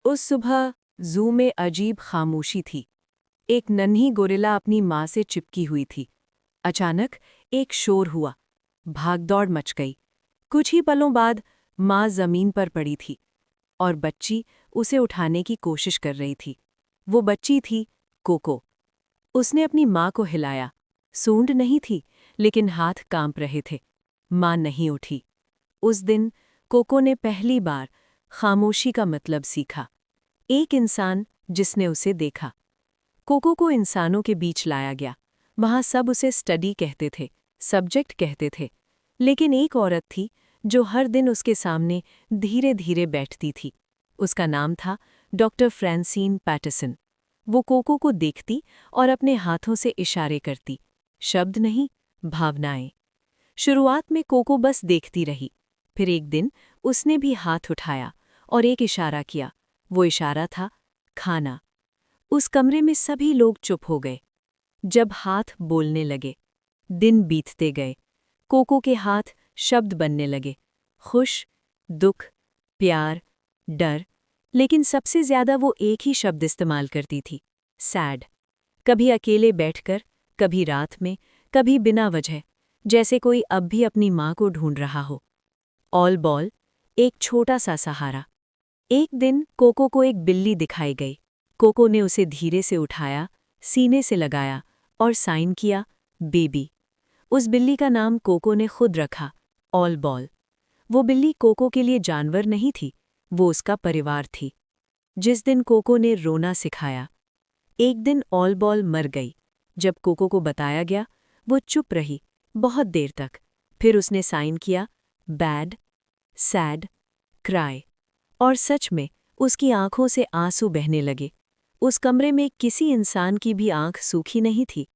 उस सुबह जू में अजीब खामोशी थी। एक नन्ही गोरिल्ला अपनी माँ से चिपकी हुई थी। अचानक एक शोर हुआ, भागदौड़ मच गई। कुछ ही पलों बाद माँ जमीन पर पड़ी थी और बच्ची उसे उठाने की कोशिश कर रही थी। वो बच्ची थी कोको। उसने अपनी माँ को हिलाया। सूंड नहीं थी, लेकिन हाथ कांप रहे थे। माँ नहीं उठी। उस दिन कोको ने पहली बार खामोशी का मतलब सीखा। एक इंसान जिसने उसे देखा। कोको को इंसानों के बीच लाया गया। वहां सब उसे स्टडी कहते थे, सब्जेक्ट कहते थे। लेकिन एक औरत थी जो हर दिन उसके सामने धीरे धीरे बैठती थी। उसका नाम था डॉक्टर फ्रांसिन पैटरसन। वो कोको को देखती और अपने हाथों से इशारे करती, शब्द नहीं, भावनाएं। शुरुआत में कोको बस देखती रही। फिर एक दिन उसने भी हाथ उठाया और एक इशारा किया। वो इशारा था खाना। उस कमरे में सभी लोग चुप हो गए। जब हाथ बोलने लगे, दिन बीतते गए। कोको के हाथ शब्द बनने लगे, खुश, दुख, प्यार, डर। लेकिन सबसे ज्यादा वो एक ही शब्द इस्तेमाल करती थी, सैड। कभी अकेले बैठकर, कभी रात में, कभी बिना वजह, जैसे कोई अब भी अपनी माँ को ढूंढ रहा हो। ऑल बॉल, एक छोटा सा सहारा। एक दिन कोको को एक बिल्ली दिखाई गई। कोको ने उसे धीरे से उठाया, सीने से लगाया और साइन किया, बेबी। उस बिल्ली का नाम कोको ने खुद रखा, ऑल बॉल। वो बिल्ली कोको के लिए जानवर नहीं थी, वो उसका परिवार थी। जिस दिन कोको ने रोना सिखाया, एक दिन ऑल बॉल मर गई। जब कोको को बताया गया, वो चुप रही बहुत देर तक। फिर उसने साइन किया, बैड, सैड, क्राई। और सच में उसकी आंखों से आंसू बहने लगे। उस कमरे में किसी इंसान की भी आंख सूखी नहीं थी।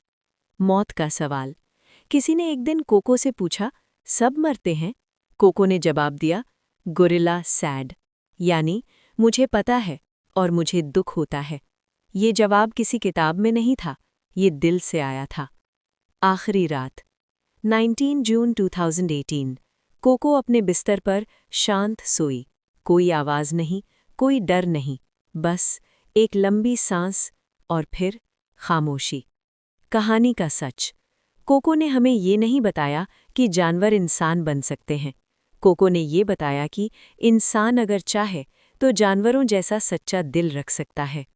मौत का सवाल। किसी ने एक दिन कोको से पूछा, सब मरते हैं? कोको ने जवाब दिया, गोरिल्ला सैड, यानी मुझे पता है और मुझे दुख होता है। ये जवाब किसी किताब में नहीं था, ये दिल से आया था। आखिरी रात, 19 जून 2018। कोको अपने बिस्तर पर शांत सोई। कोई आवाज नहीं, कोई डर नहीं, बस एक लंबी सांस और फिर खामोशी। कहानी का सच। कोको ने हमें ये नहीं बताया कि जानवर इंसान बन सकते हैं। कोको ने ये बताया कि इंसान अगर चाहे तो जानवरों जैसा सच्चा दिल रख सकता है।